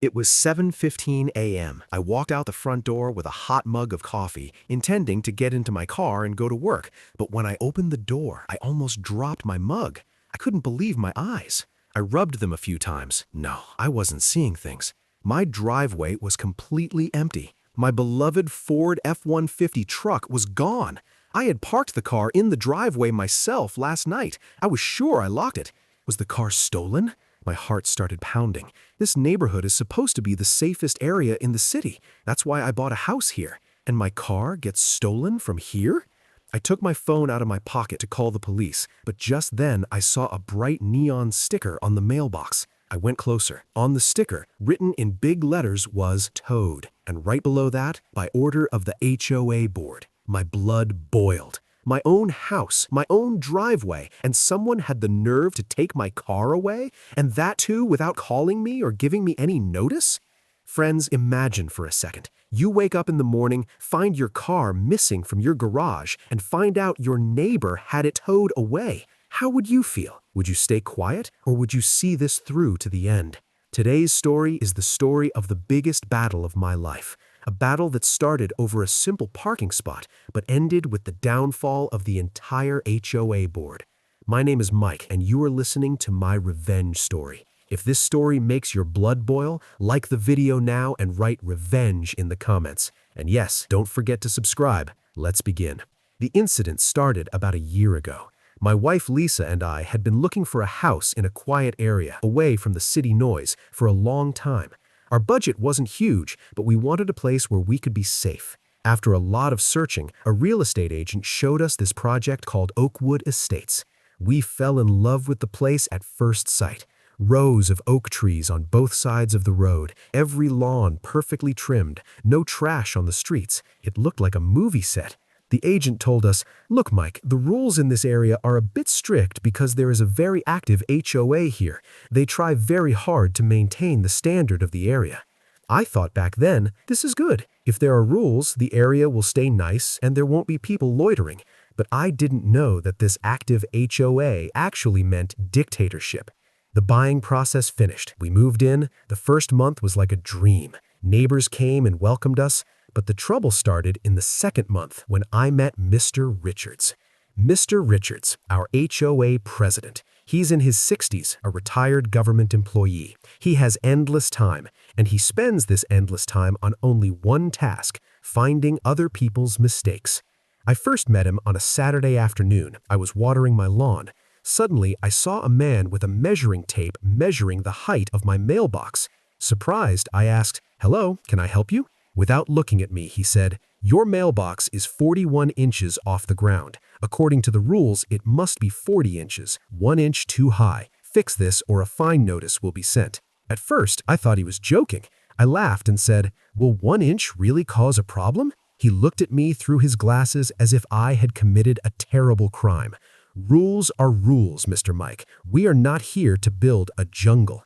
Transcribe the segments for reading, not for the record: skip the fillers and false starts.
It was 7:15 a.m. I walked out the front door with a hot mug of coffee, intending to get into my car and go to work. But when I opened the door, I almost dropped my mug. I couldn't believe my eyes. I rubbed them a few times. No, I wasn't seeing things. My driveway was completely empty. My beloved Ford F-150 truck was gone. I had parked the car in the driveway myself last night. I was sure I locked it. Was the car stolen? My heart started pounding. This neighborhood is supposed to be the safest area in the city. That's why I bought a house here. And my car gets stolen from here? I took my phone out of my pocket to call the police, but just then I saw a bright neon sticker on the mailbox. I went closer. On the sticker, written in big letters, was towed. And right below that, by order of the HOA board. My blood boiled. My own house, my own driveway, and someone had the nerve to take my car away? And that too without calling me or giving me any notice? Friends, imagine for a second. You wake up in the morning, find your car missing from your garage, and find out your neighbor had it towed away. How would you feel? Would you stay quiet, or would you see this through to the end? Today's story is the story of the biggest battle of my life. A battle that started over a simple parking spot, but ended with the downfall of the entire HOA board. My name is Mike, and you are listening to my revenge story. If this story makes your blood boil, like the video now and write revenge in the comments. And yes, don't forget to subscribe. Let's begin. The incident started about a year ago. My wife Lisa and I had been looking for a house in a quiet area, away from the city noise, for a long time. Our budget wasn't huge, but we wanted a place where we could be safe. After a lot of searching, a real estate agent showed us this project called Oakwood Estates. We fell in love with the place at first sight. Rows of oak trees on both sides of the road, every lawn perfectly trimmed, no trash on the streets. It looked like a movie set. The agent told us, "Look, Mike, the rules in this area are a bit strict because there is a very active HOA here. They try very hard to maintain the standard of the area." I thought back then, this is good. If there are rules, the area will stay nice and there won't be people loitering. But I didn't know that this active HOA actually meant dictatorship. The buying process finished. We moved in. The first month was like a dream. Neighbors came and welcomed us. But the trouble started in the second month when I met Mr. Richards. Mr. Richards, our HOA president. He's in his 60s, a retired government employee. He has endless time, and he spends this endless time on only one task: finding other people's mistakes. I first met him on a Saturday afternoon. I was watering my lawn. Suddenly, I saw a man with a measuring tape measuring the height of my mailbox. Surprised, I asked, "Hello, can I help you?" Without looking at me, he said, "Your mailbox is 41 inches off the ground. According to the rules, it must be 40 inches, 1 inch too high. Fix this or a fine notice will be sent." At first, I thought he was joking. I laughed and said, "Will 1 inch really cause a problem?" He looked at me through his glasses as if I had committed a terrible crime. "Rules are rules, Mr. Mike. We are not here to build a jungle."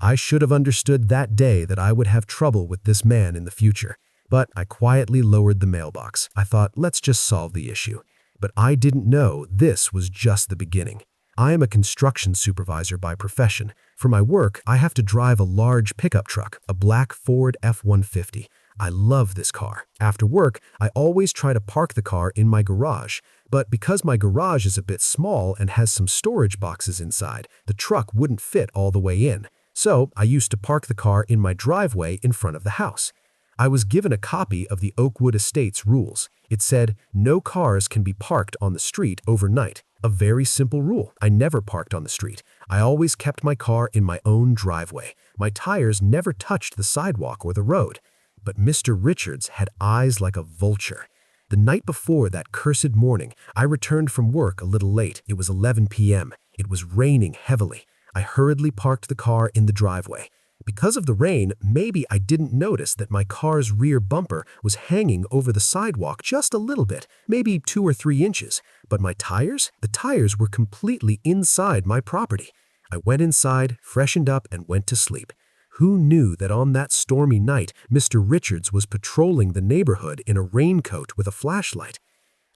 I should have understood that day that I would have trouble with this man in the future. But I quietly lowered the mailbox. I thought, let's just solve the issue. But I didn't know this was just the beginning. I am a construction supervisor by profession. For my work, I have to drive a large pickup truck, a black Ford F-150. I love this car. After work, I always try to park the car in my garage. But because my garage is a bit small and has some storage boxes inside, the truck wouldn't fit all the way in. So I used to park the car in my driveway in front of the house. I was given a copy of the Oakwood Estates rules. It said, no cars can be parked on the street overnight. A very simple rule. I never parked on the street. I always kept my car in my own driveway. My tires never touched the sidewalk or the road. But Mr. Richards had eyes like a vulture. The night before that cursed morning, I returned from work a little late. It was 11 p.m. It was raining heavily. I hurriedly parked the car in the driveway. Because of the rain, maybe I didn't notice that my car's rear bumper was hanging over the sidewalk just a little bit, maybe 2 or 3 inches. But my tires? The tires were completely inside my property. I went inside, freshened up, and went to sleep. Who knew that on that stormy night, Mr. Richards was patrolling the neighborhood in a raincoat with a flashlight?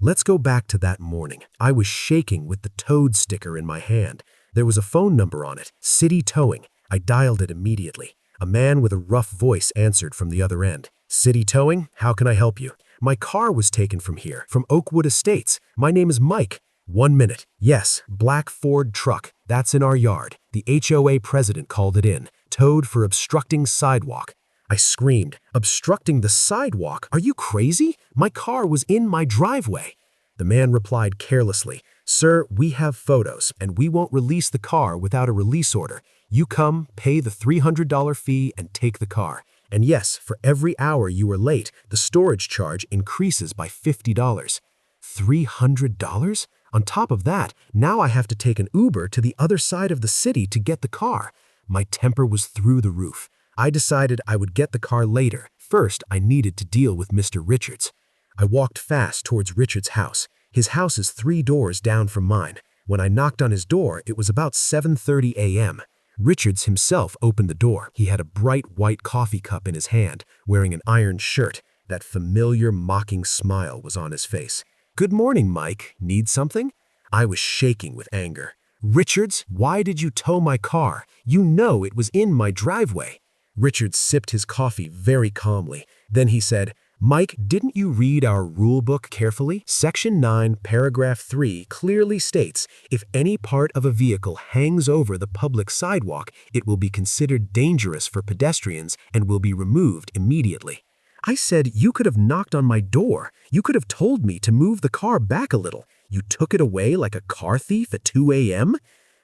Let's go back to that morning. I was shaking with the towed sticker in my hand. There was a phone number on it, City Towing. I dialed it immediately. A man with a rough voice answered from the other end. "City Towing, how can I help you?" "My car was taken from here, from Oakwood Estates. My name is Mike." "1 minute." "Yes, black Ford truck. That's in our yard. The HOA president called it in. Towed for obstructing sidewalk." I screamed, "Obstructing the sidewalk? Are you crazy? My car was in my driveway." The man replied carelessly, "Sir, we have photos, and we won't release the car without a release order. You come, pay the $300 fee, and take the car. And yes, for every hour you were late, the storage charge increases by $50. $300? On top of that, now I have to take an Uber to the other side of the city to get the car." My temper was through the roof. I decided I would get the car later. First, I needed to deal with Mr. Richards. I walked fast towards Richards' house. His house is 3 doors down from mine. When I knocked on his door, it was about 7:30 a.m. Richards himself opened the door. He had a bright white coffee cup in his hand, wearing an iron shirt. That familiar, mocking smile was on his face. "Good morning, Mike. Need something?" I was shaking with anger. "Richards, why did you tow my car? You know it was in my driveway." Richards sipped his coffee very calmly. Then he said, "Mike, didn't you read our rule book carefully? Section 9, paragraph 3 clearly states, if any part of a vehicle hangs over the public sidewalk, it will be considered dangerous for pedestrians and will be removed immediately." I said, "You could have knocked on my door. You could have told me to move the car back a little. You took it away like a car thief at 2 a.m.?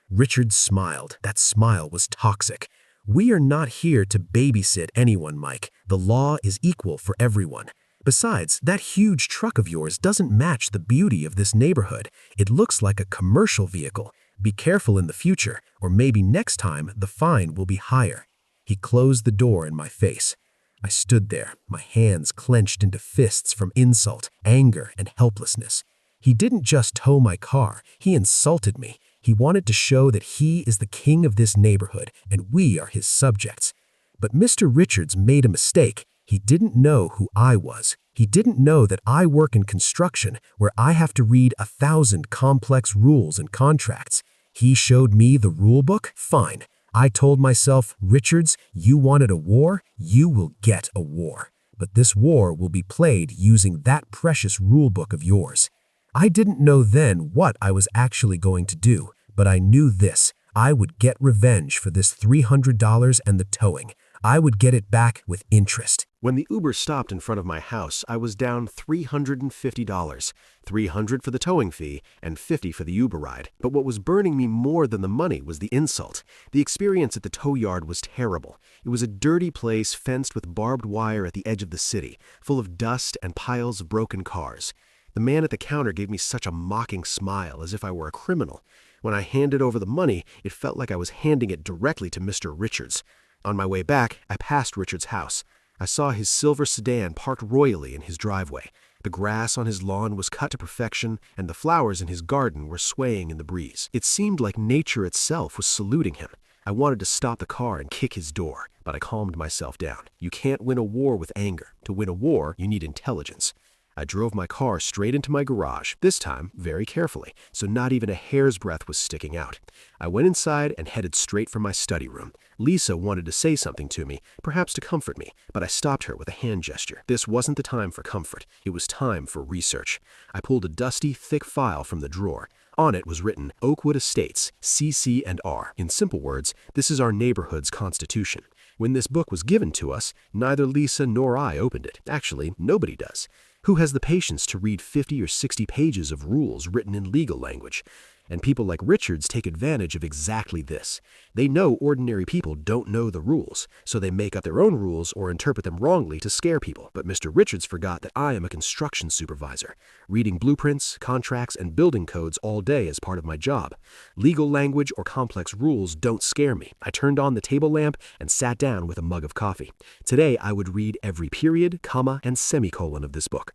Richard smiled. That smile was toxic. "We are not here to babysit anyone, Mike. The law is equal for everyone. Besides, that huge truck of yours doesn't match the beauty of this neighborhood. It looks like a commercial vehicle. Be careful in the future, or maybe next time the fine will be higher." He closed the door in my face. I stood there, my hands clenched into fists from insult, anger, and helplessness. He didn't just tow my car, he insulted me. He wanted to show that he is the king of this neighborhood and we are his subjects. But Mr. Richards made a mistake. He didn't know who I was. He didn't know that I work in construction where I have to read 1,000 complex rules and contracts. He showed me the rule book? Fine. I told myself, "Richards, you wanted a war? You will get a war. But this war will be played using that precious rule book of yours." I didn't know then what I was actually going to do, but I knew this. I would get revenge for this $300 and the towing. I would get it back with interest. When the Uber stopped in front of my house, I was down $350. $300 for the towing fee and $50 for the Uber ride. But what was burning me more than the money was the insult. The experience at the tow yard was terrible. It was a dirty place fenced with barbed wire at the edge of the city, full of dust and piles of broken cars. The man at the counter gave me such a mocking smile, as if I were a criminal. When I handed over the money, it felt like I was handing it directly to Mr. Richards. On my way back, I passed Richards' house. I saw his silver sedan parked royally in his driveway. The grass on his lawn was cut to perfection, and the flowers in his garden were swaying in the breeze. It seemed like nature itself was saluting him. I wanted to stop the car and kick his door, but I calmed myself down. You can't win a war with anger. To win a war, you need intelligence. I drove my car straight into my garage, this time very carefully, so not even a hair's breadth was sticking out. I went inside and headed straight for my study room. Lisa wanted to say something to me, perhaps to comfort me, but I stopped her with a hand gesture. This wasn't the time for comfort. It was time for research. I pulled a dusty, thick file from the drawer. On it was written, Oakwood Estates, CC&R. In simple words, this is our neighborhood's constitution. When this book was given to us, neither Lisa nor I opened it. Actually, nobody does. Who has the patience to read 50 or 60 pages of rules written in legal language? And people like Richards take advantage of exactly this. They know ordinary people don't know the rules, so they make up their own rules or interpret them wrongly to scare people. But Mr. Richards forgot that I am a construction supervisor. Reading blueprints, contracts, and building codes all day is part of my job. Legal language or complex rules don't scare me. I turned on the table lamp and sat down with a mug of coffee. Today I would read every period, comma, and semicolon of this book.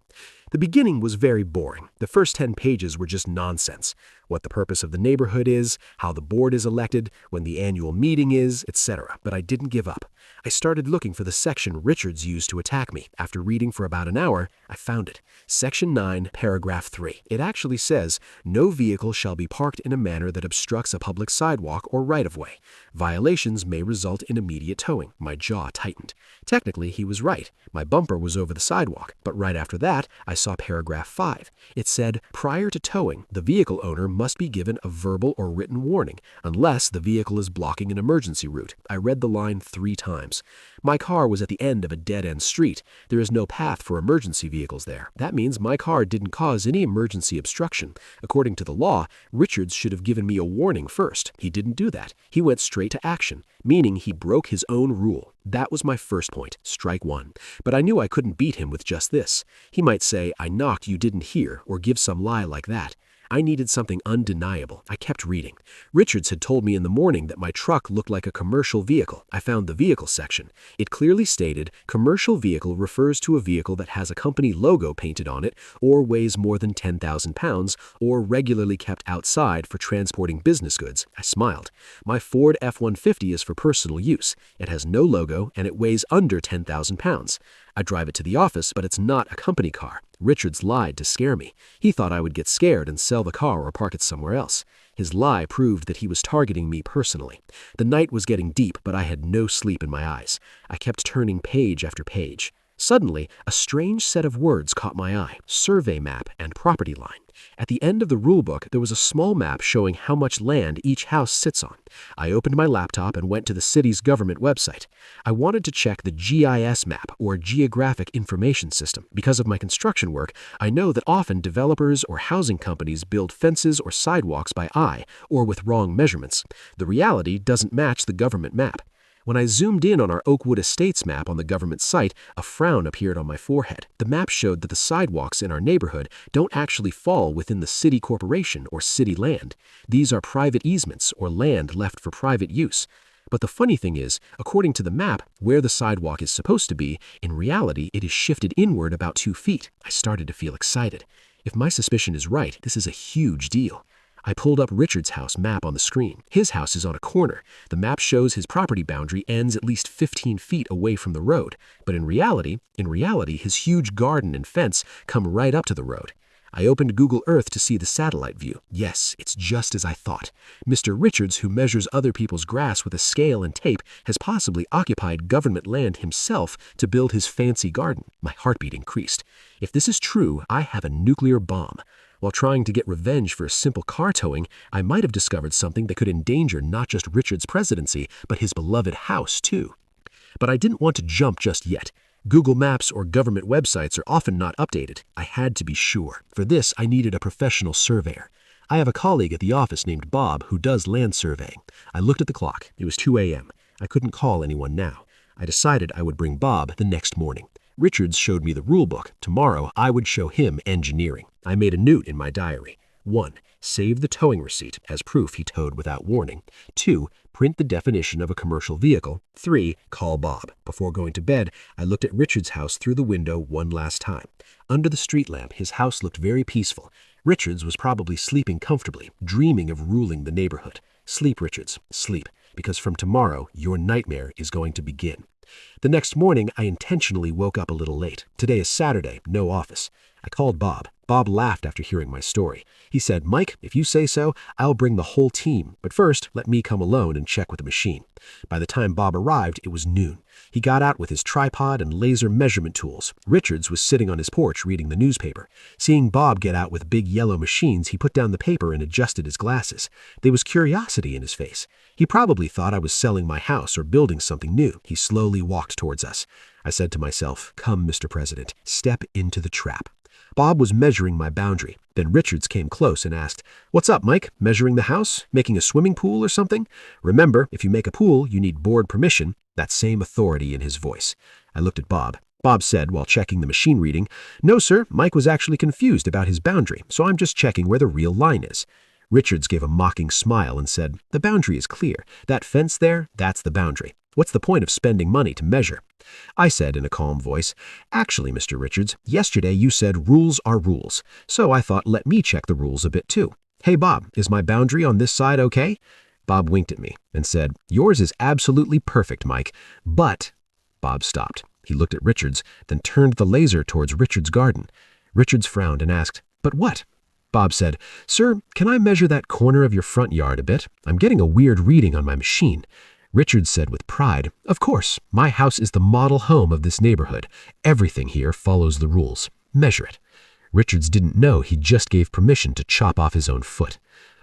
The beginning was very boring. The first 10 pages were just nonsense. What the purpose of the neighborhood is, how the board is elected, when the annual meeting is, etc. But I didn't give up. I started looking for the section Richards used to attack me. After reading for about an hour, I found it. Section 9, paragraph 3. It actually says, "No vehicle shall be parked in a manner that obstructs a public sidewalk or right-of-way. Violations may result in immediate towing." My jaw tightened. Technically, he was right. My bumper was over the sidewalk, but right after that, I saw paragraph 5. It said, "Prior to towing, the vehicle owner must be given a verbal or written warning, unless the vehicle is blocking an emergency route." I read the line 3 times. My car was at the end of a dead-end street. There is no path for emergency vehicles there. That means my car didn't cause any emergency obstruction. According to the law, Richards should have given me a warning first. He didn't do that. He went straight to action, meaning he broke his own rule. That was my first point, strike 1. But I knew I couldn't beat him with just this. He might say, "I knocked, you didn't hear," or give some lie like that. I needed something undeniable. I kept reading. Richards had told me in the morning that my truck looked like a commercial vehicle. I found the vehicle section. It clearly stated, "Commercial vehicle refers to a vehicle that has a company logo painted on it, or weighs more than 10,000 pounds, or regularly kept outside for transporting business goods." I smiled. My Ford F-150 is for personal use. It has no logo, and it weighs under 10,000 pounds. I drive it to the office, but it's not a company car. Richards lied to scare me. He thought I would get scared and sell the car or park it somewhere else. His lie proved that he was targeting me personally. The night was getting deep, but I had no sleep in my eyes. I kept turning page after page. Suddenly, a strange set of words caught my eye: survey map and property line. At the end of the rulebook, there was a small map showing how much land each house sits on. I opened my laptop and went to the city's government website. I wanted to check the GIS map, or Geographic Information System. Because of my construction work, I know that often developers or housing companies build fences or sidewalks by eye, or with wrong measurements. The reality doesn't match the government map. When I zoomed in on our Oakwood Estates map on the government site, a frown appeared on my forehead. The map showed that the sidewalks in our neighborhood don't actually fall within the city corporation or city land. These are private easements, or land left for private use. But the funny thing is, according to the map, where the sidewalk is supposed to be, in reality it is shifted inward about 2 feet. I started to feel excited. If my suspicion is right, this is a huge deal. I pulled up Richard's house map on the screen. His house is on a corner. The map shows his property boundary ends at least 15 feet away from the road. But in reality, his huge garden and fence come right up to the road. I opened Google Earth to see the satellite view. Yes, it's just as I thought. Mr. Richards, who measures other people's grass with a scale and tape, has possibly occupied government land himself to build his fancy garden. My heartbeat increased. If this is true, I have a nuclear bomb. While trying to get revenge for a simple car towing, I might have discovered something that could endanger not just Richard's presidency, but his beloved house, too. But I didn't want to jump just yet. Google Maps or government websites are often not updated. I had to be sure. For this, I needed a professional surveyor. I have a colleague at the office named Bob who does land surveying. I looked at the clock. It was 2 a.m. I couldn't call anyone now. I decided I would bring Bob the next morning. Richards showed me the rulebook. Tomorrow, I would show him engineering. I made a note in my diary. 1. Save the towing receipt as proof he towed without warning. 2. Print the definition of a commercial vehicle. 3. Call Bob. Before going to bed, I looked at Richard's house through the window one last time. Under the street lamp, his house looked very peaceful. Richards was probably sleeping comfortably, dreaming of ruling the neighborhood. Sleep, Richards, sleep, because from tomorrow, your nightmare is going to begin. The next morning, I intentionally woke up a little late. Today is Saturday, no office. I called Bob. Bob laughed after hearing my story. He said, "Mike, if you say so, I'll bring the whole team. But first, let me come alone and check with the machine." By the time Bob arrived, it was noon. He got out with his tripod and laser measurement tools. Richards was sitting on his porch reading the newspaper. Seeing Bob get out with big yellow machines, he put down the paper and adjusted his glasses. There was curiosity in his face. He probably thought I was selling my house or building something new. He slowly walked towards us. I said to myself, "Come, Mr. President, step into the trap." Bob was measuring my boundary. Then Richards came close and asked, "What's up, Mike? Measuring the house? Making a swimming pool or something? Remember, if you make a pool, you need board permission." That same authority in his voice. I looked at Bob. Bob said, while checking the machine reading, "No, sir, Mike was actually confused about his boundary, so I'm just checking where the real line is." Richards gave a mocking smile and said, "The boundary is clear. That fence there, that's the boundary. What's the point of spending money to measure?" I said in a calm voice, "Actually, Mr. Richards, yesterday you said rules are rules, so I thought let me check the rules a bit too. Hey Bob, is my boundary on this side okay?" Bob winked at me and said, "Yours is absolutely perfect, Mike, but Bob stopped. He looked at Richards, then turned the laser towards Richards' garden. Richards frowned and asked, "But what?" Bob said, "Sir, can I measure that corner of your front yard a bit? I'm getting a weird reading on my machine." Richards said with pride, "Of course, my house is the model home of this neighborhood. Everything here follows the rules. Measure it." Richards didn't know he just gave permission to chop off his own foot.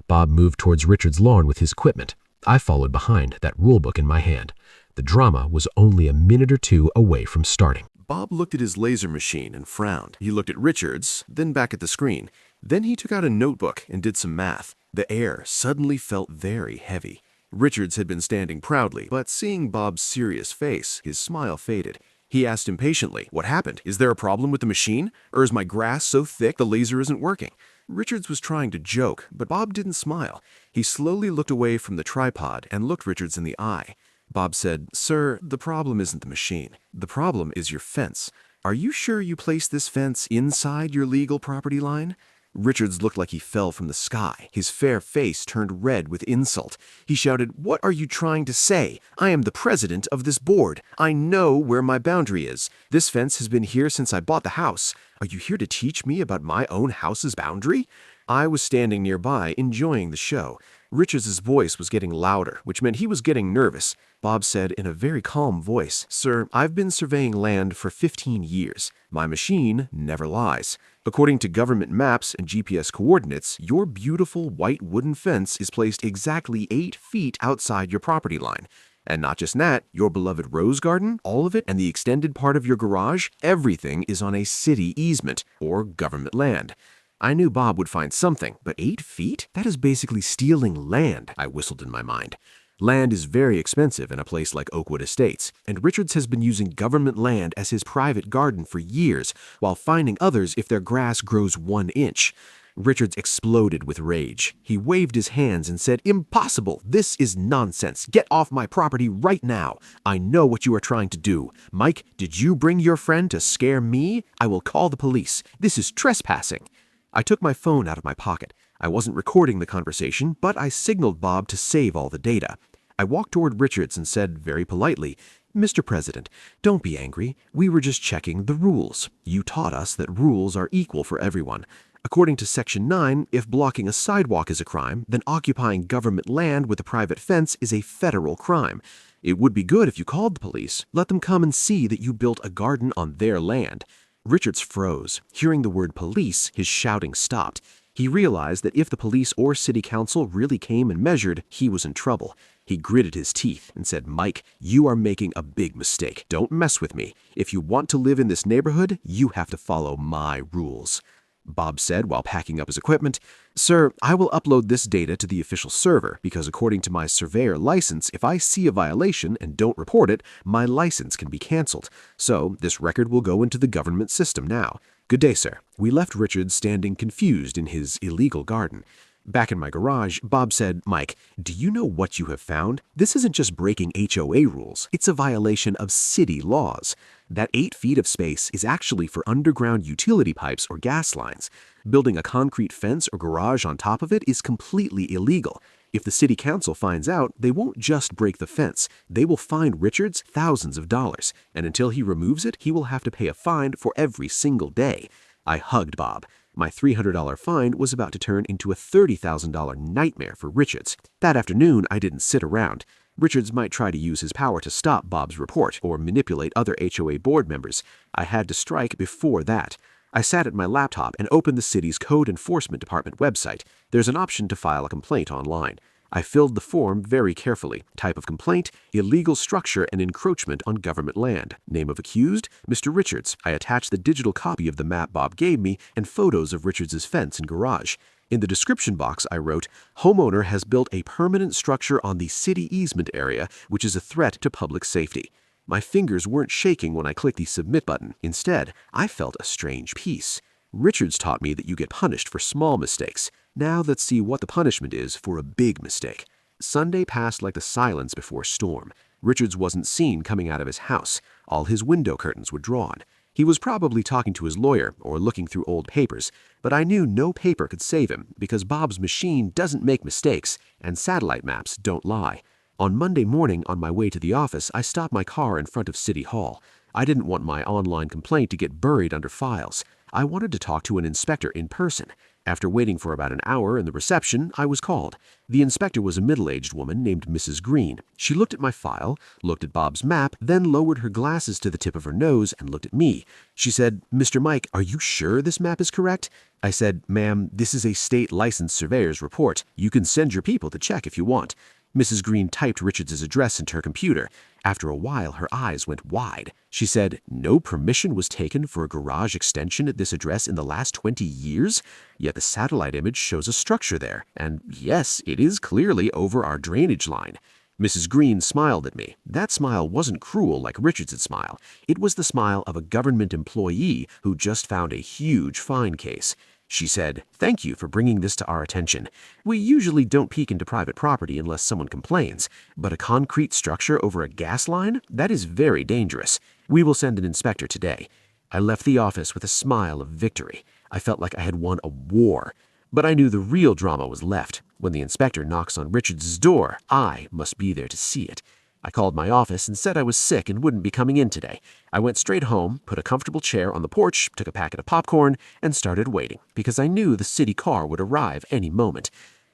Bob moved towards Richards' lawn with his equipment. I followed behind, that rulebook in my hand. The drama was only a minute or two away from starting. Bob looked at his laser machine and frowned. He looked at Richards, then back at the screen. Then he took out a notebook and did some math. The air suddenly felt very heavy. Richards had been standing proudly, but seeing Bob's serious face, his smile faded. He asked impatiently, "What happened? Is there a problem with the machine? Or is my grass so thick the laser isn't working?" Richards was trying to joke, but Bob didn't smile. He slowly looked away from the tripod and looked Richards in the eye. Bob said, "Sir, the problem isn't the machine. The problem is your fence. Are you sure you placed this fence inside your legal property line?" Richards looked like he fell from the sky. His fair face turned red with insult. He shouted, "What are you trying to say? I am the president of this board. I know where my boundary is. This fence has been here since I bought the house. Are you here to teach me about my own house's boundary?" I was standing nearby, enjoying the show. Richards' voice was getting louder, which meant he was getting nervous. Bob said in a very calm voice, "Sir, I've been surveying land for 15 years. My machine never lies. According to government maps and GPS coordinates, your beautiful white wooden fence is placed exactly 8 feet outside your property line. And not just that, your beloved rose garden, all of it, and the extended part of your garage, everything is on a city easement, or government land." I knew Bob would find something, but 8 feet? That is basically stealing land, I whistled in my mind. Land is very expensive in a place like Oakwood Estates, and Richards has been using government land as his private garden for years, while fining others if their grass grows 1 inch. Richards exploded with rage. He waved his hands and said, "Impossible! This is nonsense! Get off my property right now! I know what you are trying to do. Mike, did you bring your friend to scare me? I will call the police. This is trespassing." I took my phone out of my pocket. I wasn't recording the conversation, but I signaled Bob to save all the data. I walked toward Richards and said very politely, "Mr. President, don't be angry. We were just checking the rules. You taught us that rules are equal for everyone. According to Section 9, if blocking a sidewalk is a crime, then occupying government land with a private fence is a federal crime. It would be good if you called the police. Let them come and see that you built a garden on their land." Richards froze. Hearing the word police, his shouting stopped. He realized that if the police or city council really came and measured, he was in trouble. He gritted his teeth and said, "Mike, you are making a big mistake. Don't mess with me. If you want to live in this neighborhood, you have to follow my rules." Bob said while packing up his equipment, "Sir, I will upload this data to the official server because according to my surveyor license, if I see a violation and don't report it, my license can be canceled. So this record will go into the government system now. Good day, sir." We left Richard standing confused in his illegal garden. Back in my garage, Bob said, "Mike, do you know what you have found? This isn't just breaking HOA rules. It's a violation of city laws. That 8 feet of space is actually for underground utility pipes or gas lines. Building a concrete fence or garage on top of it is completely illegal. If the city council finds out, they won't just break the fence. They will fine Richards thousands of dollars, and until he removes it, he will have to pay a fine for every single day." I hugged Bob. My $300 fine was about to turn into a $30,000 nightmare for Richards. That afternoon, I didn't sit around. Richards might try to use his power to stop Bob's report or manipulate other HOA board members. I had to strike before that. I sat at my laptop and opened the city's Code Enforcement Department website. There's an option to file a complaint online. I filled the form very carefully. Type of complaint, illegal structure and encroachment on government land. Name of accused, Mr. Richards. I attached the digital copy of the map Bob gave me and photos of Richards' fence and garage. In the description box, I wrote, "Homeowner has built a permanent structure on the city easement area, which is a threat to public safety." My fingers weren't shaking when I clicked the submit button. Instead, I felt a strange peace. Richards taught me that you get punished for small mistakes. Now let's see what the punishment is for a big mistake. Sunday passed like the silence before storm. Richards wasn't seen coming out of his house. All his window curtains were drawn. He was probably talking to his lawyer or looking through old papers, but I knew no paper could save him because Bob's machine doesn't make mistakes and satellite maps don't lie. On Monday morning on my way to the office, I stopped my car in front of City Hall. I didn't want my online complaint to get buried under files. I wanted to talk to an inspector in person. After waiting for about an hour in the reception, I was called. The inspector was a middle-aged woman named Mrs. Green. She looked at my file, looked at Bob's map, then lowered her glasses to the tip of her nose and looked at me. She said, "Mr. Mike, are you sure this map is correct?" I said, "Ma'am, this is a state-licensed surveyor's report. You can send your people to check if you want." Mrs. Green typed Richards' address into her computer. After a while, her eyes went wide. She said, "No permission was taken for a garage extension at this address in the last 20 years? Yet the satellite image shows a structure there. And yes, it is clearly over our drainage line." Mrs. Green smiled at me. That smile wasn't cruel like Richards' smile. It was the smile of a government employee who just found a huge fine case. She said, "Thank you for bringing this to our attention. We usually don't peek into private property unless someone complains, but a concrete structure over a gas line? That is very dangerous. We will send an inspector today." I left the office with a smile of victory. I felt like I had won a war. But I knew the real drama was left. When the inspector knocks on Richards' door, I must be there to see it. I called my office and said I was sick and wouldn't be coming in today. I went straight home, put a comfortable chair on the porch, took a packet of popcorn, and started waiting, because I knew the city car would arrive any moment.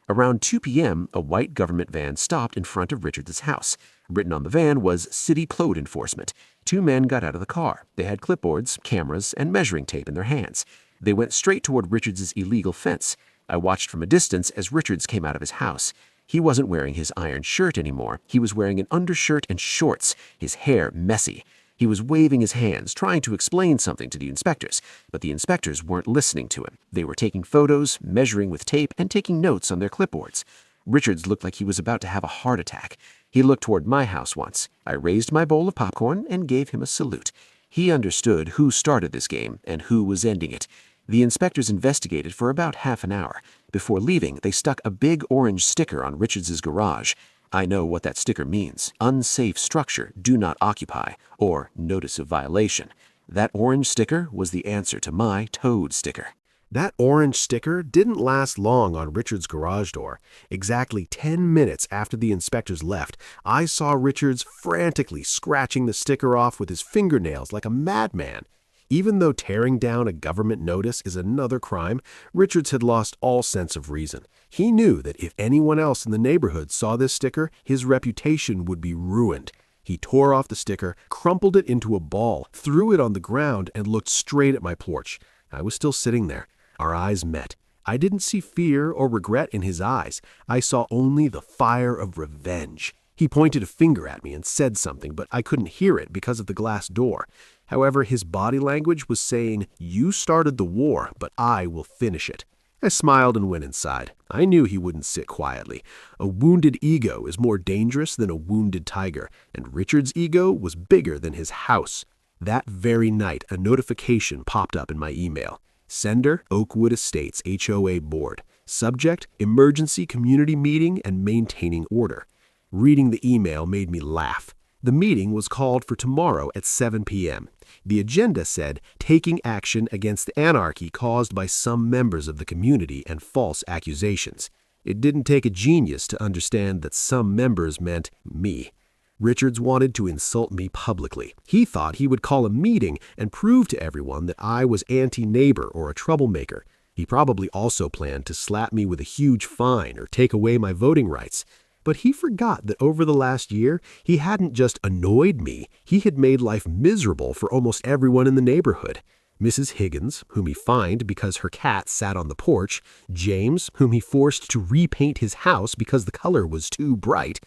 Around 2 p.m., a white government van stopped in front of Richards' house. Written on the van was City Code Enforcement. 2 men got out of the car. They had clipboards, cameras, and measuring tape in their hands. They went straight toward Richards' illegal fence. I watched from a distance as Richards came out of his house. He wasn't wearing his iron shirt anymore. He was wearing an undershirt and shorts, his hair messy. He was waving his hands, trying to explain something to the inspectors, but the inspectors weren't listening to him. They were taking photos, measuring with tape, and taking notes on their clipboards. Richards looked like he was about to have a heart attack. He looked toward my house once. I raised my bowl of popcorn and gave him a salute. He understood who started this game and who was ending it. The inspectors investigated for about half an hour. Before leaving, they stuck a big orange sticker on Richards' garage. I know what that sticker means. Unsafe structure, do not occupy, or notice of violation. That orange sticker was the answer to my toad sticker. That orange sticker didn't last long on Richards' garage door. Exactly 10 minutes after the inspectors left, I saw Richards frantically scratching the sticker off with his fingernails like a madman. Even though tearing down a government notice is another crime, Richards had lost all sense of reason. He knew that if anyone else in the neighborhood saw this sticker, his reputation would be ruined. He tore off the sticker, crumpled it into a ball, threw it on the ground, and looked straight at my porch. I was still sitting there. Our eyes met. I didn't see fear or regret in his eyes. I saw only the fire of revenge. He pointed a finger at me and said something, but I couldn't hear it because of the glass door. However, his body language was saying, "You started the war, but I will finish it." I smiled and went inside. I knew he wouldn't sit quietly. A wounded ego is more dangerous than a wounded tiger, and Richard's ego was bigger than his house. That very night, a notification popped up in my email. Sender, Oakwood Estates HOA Board. Subject, Emergency Community Meeting and Maintaining Order. Reading the email made me laugh. The meeting was called for tomorrow at 7 p.m. The agenda said, "Taking action against the anarchy caused by some members of the community and false accusations." It didn't take a genius to understand that some members meant me. Richards wanted to insult me publicly. He thought he would call a meeting and prove to everyone that I was anti-neighbor or a troublemaker. He probably also planned to slap me with a huge fine or take away my voting rights. But he forgot that over the last year, he hadn't just annoyed me, he had made life miserable for almost everyone in the neighborhood. Mrs. Higgins, whom he fined because her cat sat on the porch, James, whom he forced to repaint his house because the color was too bright.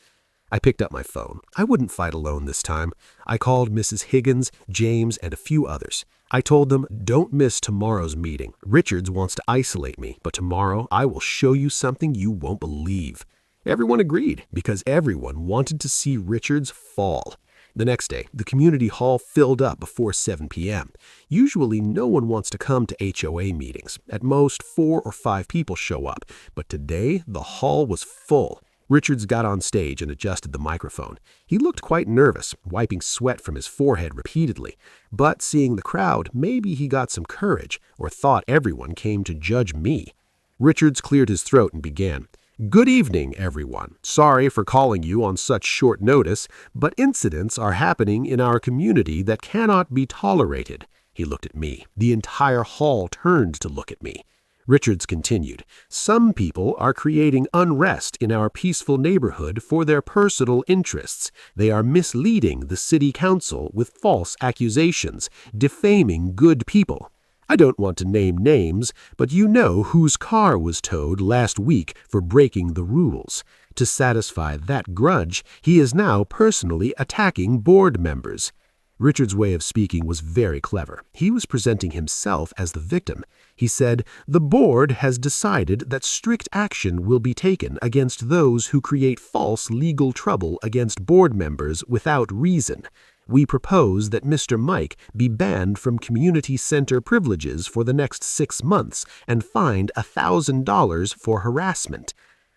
I picked up my phone. I wouldn't fight alone this time. I called Mrs. Higgins, James, and a few others. I told them, "Don't miss tomorrow's meeting. Richards wants to isolate me, but tomorrow I will show you something you won't believe." Everyone agreed, because everyone wanted to see Richards fall. The next day, the community hall filled up before 7 p.m. Usually, no one wants to come to HOA meetings. At most, 4 or 5 people show up, but today, the hall was full. Richards got on stage and adjusted the microphone. He looked quite nervous, wiping sweat from his forehead repeatedly. But seeing the crowd, maybe he got some courage, or thought everyone came to judge me. Richards cleared his throat and began. Good evening, everyone. Sorry for calling you on such short notice, but incidents are happening in our community that cannot be tolerated. He looked at me. The entire hall turned to look at me. Richards continued, some people are creating unrest in our peaceful neighborhood for their personal interests. They are misleading the city council with false accusations, defaming good people. I don't want to name names, but you know whose car was towed last week for breaking the rules. To satisfy that grudge, he is now personally attacking board members. Richard's way of speaking was very clever. He was presenting himself as the victim. He said, the board has decided that strict action will be taken against those who create false legal trouble against board members without reason. We propose that Mr. Mike be banned from community center privileges for the next 6 months and fined $1,000 for harassment.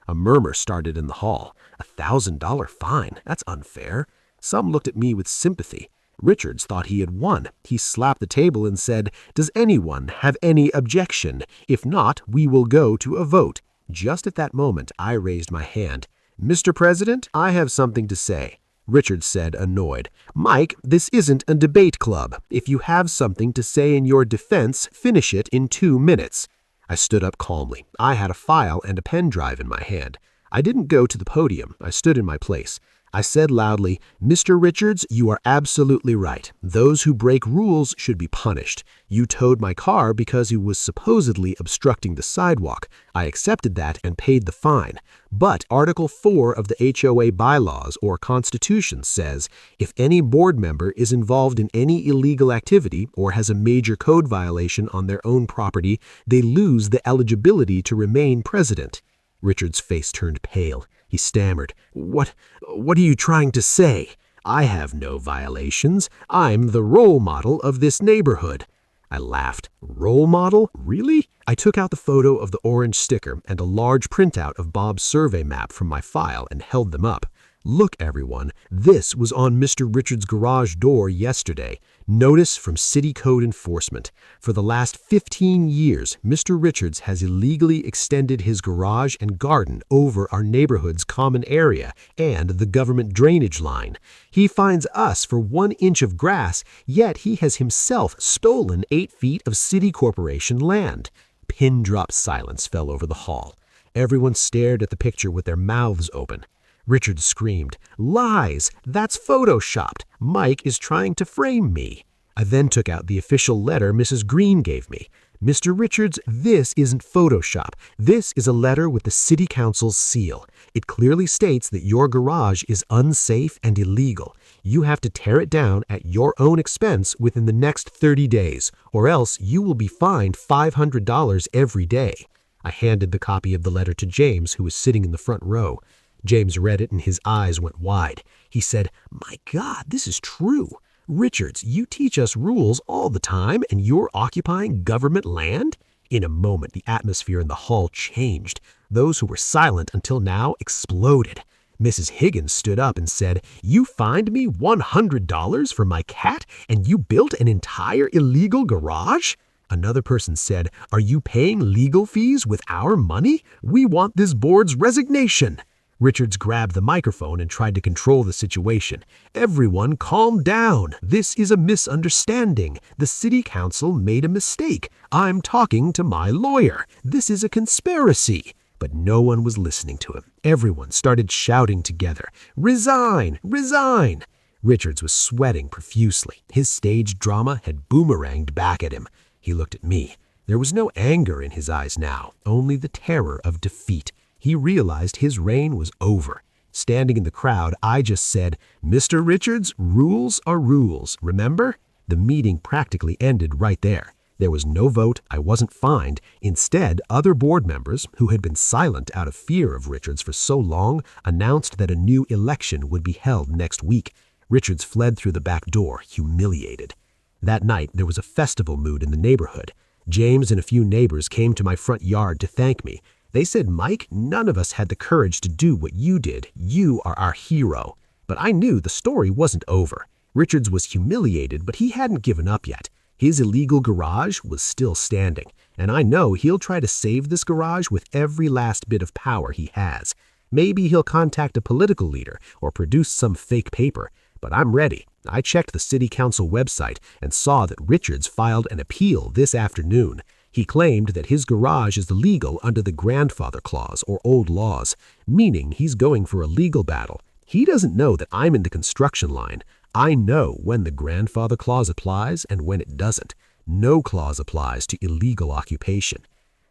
A murmur started in the hall. $1,000 fine? That's unfair. Some looked at me with sympathy. Richards thought he had won. He slapped the table and said, does anyone have any objection? If not, we will go to a vote. Just at that moment, I raised my hand. Mr. President, I have something to say. Richards said, annoyed. Mike, this isn't a debate club. If you have something to say in your defense, finish it in 2 minutes. I stood up calmly. I had a file and a pen drive in my hand. I didn't go to the podium. I stood in my place. I said loudly, Mr. Richards, you are absolutely right. Those who break rules should be punished. You towed my car because he was supposedly obstructing the sidewalk. I accepted that and paid the fine. But Article 4 of the HOA bylaws or Constitution says, if any board member is involved in any illegal activity or has a major code violation on their own property, they lose the eligibility to remain president. Richard's face turned pale. He stammered, What are you trying to say? I have no violations. I'm the role model of this neighborhood. I laughed. Role model? Really? I took out the photo of the orange sticker and a large printout of Bob's survey map from my file and held them up. Look, everyone, this was on Mr. Richards' garage door yesterday. Notice from City Code Enforcement. For the last 15 years, Mr. Richards has illegally extended his garage and garden over our neighborhood's common area and the government drainage line. He fines us for 1 inch of grass, yet he has himself stolen 8 feet of city corporation land. Pin-drop silence fell over the hall. Everyone stared at the picture with their mouths open. Richard screamed, Lies! That's photoshopped! Mike is trying to frame me. I then took out the official letter Mrs. Green gave me. Mr. Richards, this isn't Photoshop. This is a letter with the City Council's seal. It clearly states that your garage is unsafe and illegal. You have to tear it down at your own expense within the next 30 days, or else you will be fined $500 every day. I handed the copy of the letter to James, who was sitting in the front row. James read it and his eyes went wide. He said, My God, this is true. Richards, you teach us rules all the time and you're occupying government land? In a moment, the atmosphere in the hall changed. Those who were silent until now exploded. Mrs. Higgins stood up and said, You fined me $100 for my cat and you built an entire illegal garage? Another person said, Are you paying legal fees with our money? We want this board's resignation. Richards grabbed the microphone and tried to control the situation. Everyone calm down. This is a misunderstanding. The city council made a mistake. I'm talking to my lawyer. This is a conspiracy. But no one was listening to him. Everyone started shouting together, Resign! Resign! Richards was sweating profusely. His stage drama had boomeranged back at him. He looked at me. There was no anger in his eyes now, only the terror of defeat. He realized his reign was over. Standing in the crowd, I just said, Mr. Richards, rules are rules, remember? The meeting practically ended right there. There was no vote, I wasn't fined. Instead, other board members, who had been silent out of fear of Richards for so long, announced that a new election would be held next week. Richards fled through the back door, humiliated. That night, there was a festival mood in the neighborhood. James and a few neighbors came to my front yard to thank me. They said, Mike, none of us had the courage to do what you did. You are our hero. But I knew the story wasn't over. Richards was humiliated, but he hadn't given up yet. His illegal garage was still standing. and I know he'll try to save this garage with every last bit of power he has. Maybe he'll contact a political leader or produce some fake paper, but I'm ready. I checked the city council website and saw that Richards filed an appeal this afternoon. He claimed that his garage is illegal under the grandfather clause or old laws, meaning he's going for a legal battle. He doesn't know that I'm in the construction line. I know when the grandfather clause applies and when it doesn't. No clause applies to illegal occupation.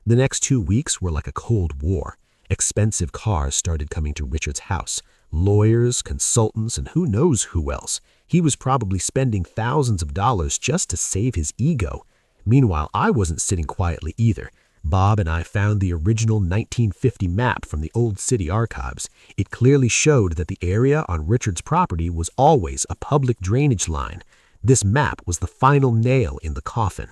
The next 2 weeks were like a Cold War. Expensive cars started coming to Richard's house. Lawyers, consultants, and who knows who else. He was probably spending thousands of dollars just to save his ego. Meanwhile, I wasn't sitting quietly either. Bob and I found the original 1950 map from the old city archives. It clearly showed that the area on Richard's property was always a public drainage line. This map was the final nail in the coffin.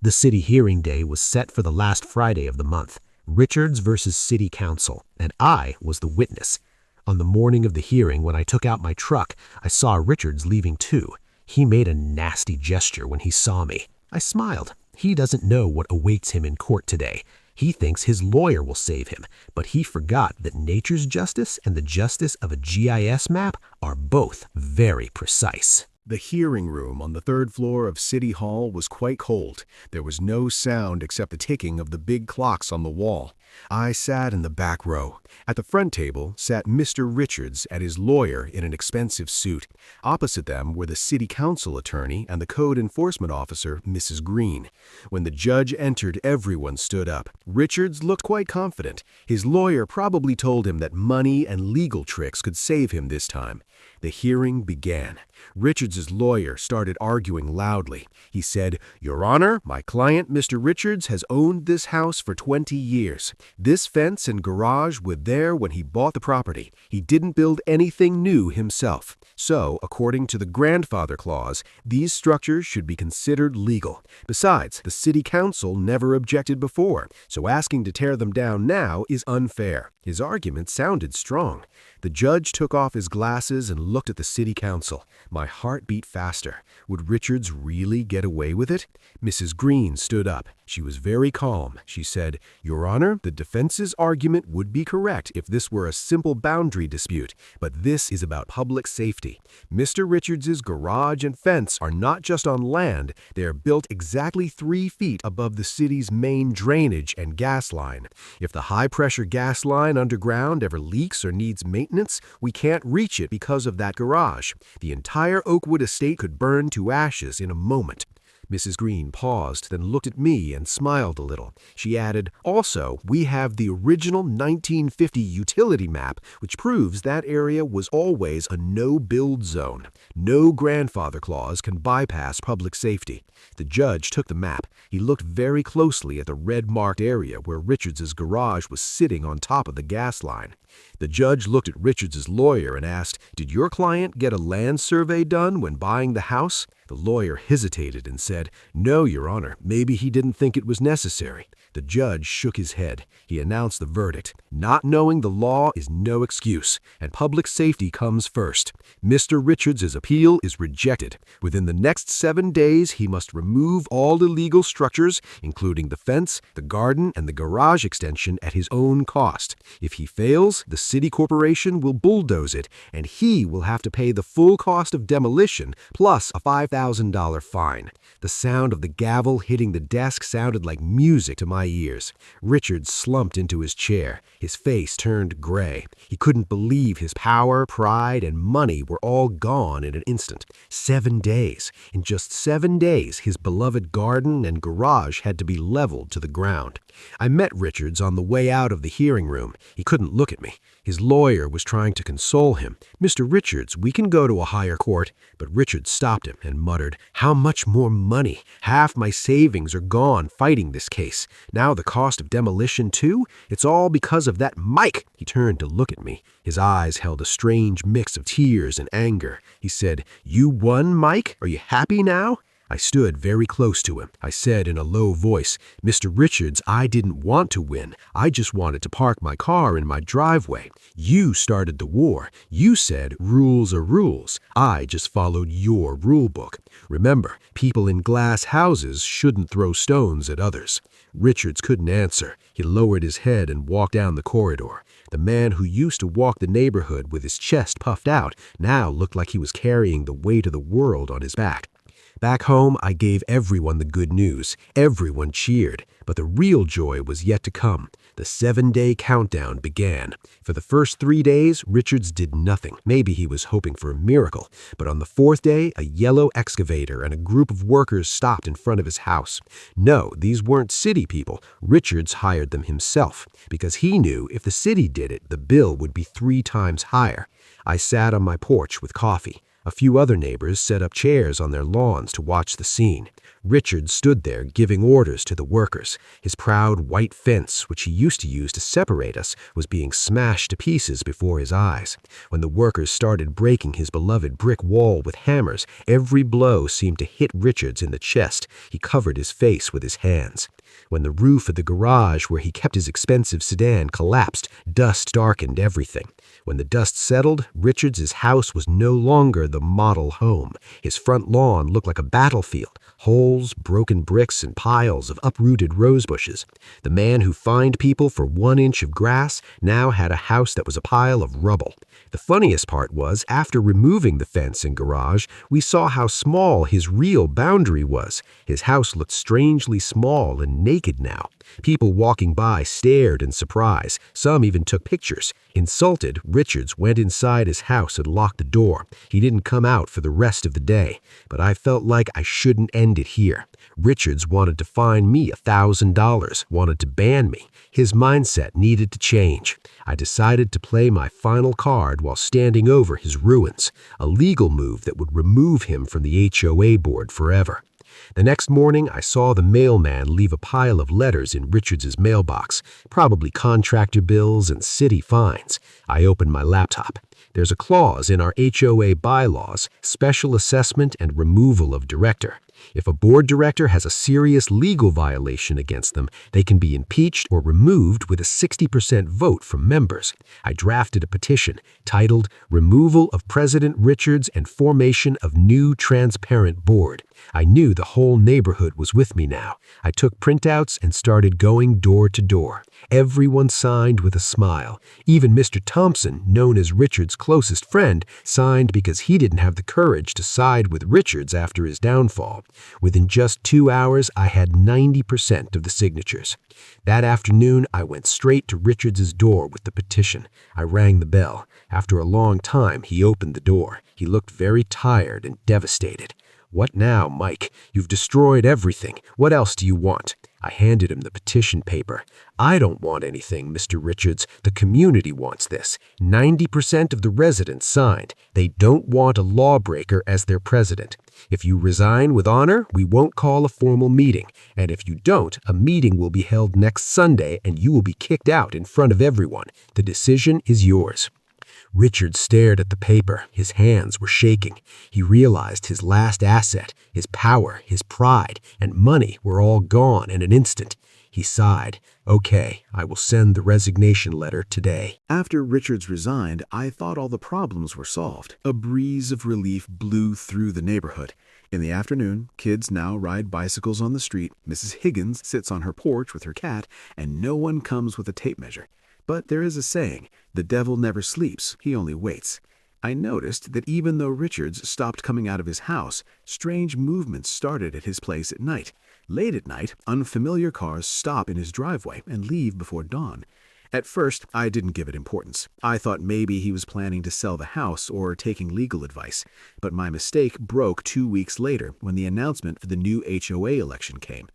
The city hearing day was set for the last Friday of the month. Richards versus City Council, and I was the witness. On the morning of the hearing, when I took out my truck, I saw Richards leaving too. He made a nasty gesture when he saw me. I smiled. He doesn't know what awaits him in court today. He thinks his lawyer will save him, but he forgot that nature's justice and the justice of a GIS map are both very precise. The hearing room on the 3rd floor of City Hall was quite cold. There was no sound except the ticking of the big clocks on the wall. I sat in the back row. At the front table sat Mr. Richards and his lawyer in an expensive suit. Opposite them were the city council attorney and the code enforcement officer, Mrs. Green. When the judge entered, everyone stood up. Richards looked quite confident. His lawyer probably told him that money and legal tricks could save him this time. The hearing began. Richards' lawyer started arguing loudly. He said, "Your Honor, my client, Mr. Richards, has owned this house for 20 years. This fence and garage were there when he bought the property. He didn't build anything new himself. So, according to the grandfather clause, these structures should be considered legal. Besides, the city council never objected before, so asking to tear them down now is unfair." His argument sounded strong. The judge took off his glasses and looked at the city council. My heart beat faster. Would Richards really get away with it? Mrs. Green stood up. She was very calm. She said, "Your Honor, the defense's argument would be correct if this were a simple boundary dispute, but this is about public safety. Mr. Richards's garage and fence are not just on land, they are built exactly 3 feet above the city's main drainage and gas line. If the high-pressure gas line underground ever leaks or needs maintenance, we can't reach it because of that garage. The entire Oakwood estate could burn to ashes in a moment." Mrs. Green paused, then looked at me and smiled a little. She added, "Also, we have the original 1950 utility map, which proves that area was always a no-build zone. No grandfather clause can bypass public safety." The judge took the map. He looked very closely at the red-marked area where Richards' garage was sitting on top of the gas line. The judge looked at Richards' lawyer and asked, "Did your client get a land survey done when buying the house?" The lawyer hesitated and said, "No, Your Honor, maybe he didn't think it was necessary." The judge shook his head. He announced the verdict. "Not knowing the law is no excuse, and public safety comes first. Mr. Richards' appeal is rejected. Within the next 7 days, he must remove all illegal structures, including the fence, the garden, and the garage extension at his own cost. If he fails, the city corporation will bulldoze it, and he will have to pay the full cost of demolition plus a $5,000 fine." The sound of the gavel hitting the desk sounded like music to my ears. Richard slumped into his chair. His face turned gray. He couldn't believe his power, pride, and money were all gone in an instant. 7 days. In just 7 days, his beloved garden and garage had to be leveled to the ground. I met Richards on the way out of the hearing room. He couldn't look at me. His lawyer was trying to console him. "Mr. Richards, we can go to a higher court." But Richards stopped him and muttered, "How much more money? Half my savings are gone fighting this case. Now the cost of demolition too? It's all because of that Mike." He turned to look at me. His eyes held a strange mix of tears and anger. He said, "You won, Mike? Are you happy now?" I stood very close to him. I said in a low voice, "Mr. Richards, I didn't want to win. I just wanted to park my car in my driveway. You started the war. You said rules are rules. I just followed your rule book. Remember, people in glass houses shouldn't throw stones at others." Richards couldn't answer. He lowered his head and walked down the corridor. The man who used to walk the neighborhood with his chest puffed out now looked like he was carrying the weight of the world on his back. Back home, I gave everyone the good news. Everyone cheered. But the real joy was yet to come. The 7-day countdown began. For the first 3 days, Richards did nothing. Maybe he was hoping for a miracle. But on the 4th day, a yellow excavator and a group of workers stopped in front of his house. No, these weren't city people. Richards hired them himself, because he knew if the city did it, the bill would be 3 times higher. I sat on my porch with coffee. A few other neighbors set up chairs on their lawns to watch the scene. Richard stood there giving orders to the workers. His proud white fence, which he used to use to separate us, was being smashed to pieces before his eyes. When the workers started breaking his beloved brick wall with hammers, every blow seemed to hit Richards in the chest. He covered his face with his hands. When the roof of the garage where he kept his expensive sedan collapsed, dust darkened everything. When the dust settled, Richards' house was no longer the model home. His front lawn looked like a battlefield, holes, broken bricks, and piles of uprooted rose bushes. The man who fined people for 1 inch of grass now had a house that was a pile of rubble. The funniest part was, after removing the fence and garage, we saw how small his real boundary was. His house looked strangely small and naked now. People walking by stared in surprise. Some even took pictures. Insulted, Richards went inside his house and locked the door. He didn't come out for the rest of the day. But I felt like I shouldn't end it here. Richards wanted to fine me $1,000, wanted to ban me. His mindset needed to change. I decided to play my final card while standing over his ruins, a legal move that would remove him from the HOA board forever. The next morning, I saw the mailman leave a pile of letters in Richards' mailbox, probably contractor bills and city fines. I opened my laptop. There's a clause in our HOA bylaws, special assessment and removal of director. If a board director has a serious legal violation against them, they can be impeached or removed with a 60% vote from members. I drafted a petition titled "Removal of President Richards and Formation of New Transparent Board." I knew the whole neighborhood was with me now. I took printouts and started going door to door. Everyone signed with a smile. Even Mr. Thompson, known as Richards' closest friend, signed because he didn't have the courage to side with Richards after his downfall. Within just 2 hours, I had 90% of the signatures. That afternoon, I went straight to Richards' door with the petition. I rang the bell. After a long time, he opened the door. He looked very tired and devastated. "What now, Mike? You've destroyed everything. What else do you want?" I handed him the petition paper. "I don't want anything, Mr. Richards. The community wants this. 90% of the residents signed. They don't want a lawbreaker as their president. If you resign with honor, we won't call a formal meeting. And if you don't, a meeting will be held next Sunday and you will be kicked out in front of everyone. The decision is yours." Richard stared at the paper. His hands were shaking. He realized his last asset, his power, his pride, and money were all gone in an instant. He sighed. "Okay, I will send the resignation letter today." After Richards resigned, I thought all the problems were solved. A breeze of relief blew through the neighborhood. In the afternoon, kids now ride bicycles on the street, Mrs. Higgins sits on her porch with her cat, and no one comes with a tape measure. But there is a saying, the devil never sleeps, he only waits. I noticed that even though Richards stopped coming out of his house, strange movements started at his place at night. Late at night, unfamiliar cars stop in his driveway and leave before dawn. At first, I didn't give it importance. I thought maybe he was planning to sell the house or taking legal advice. But my mistake broke 2 weeks later when the announcement for the new HOA election came.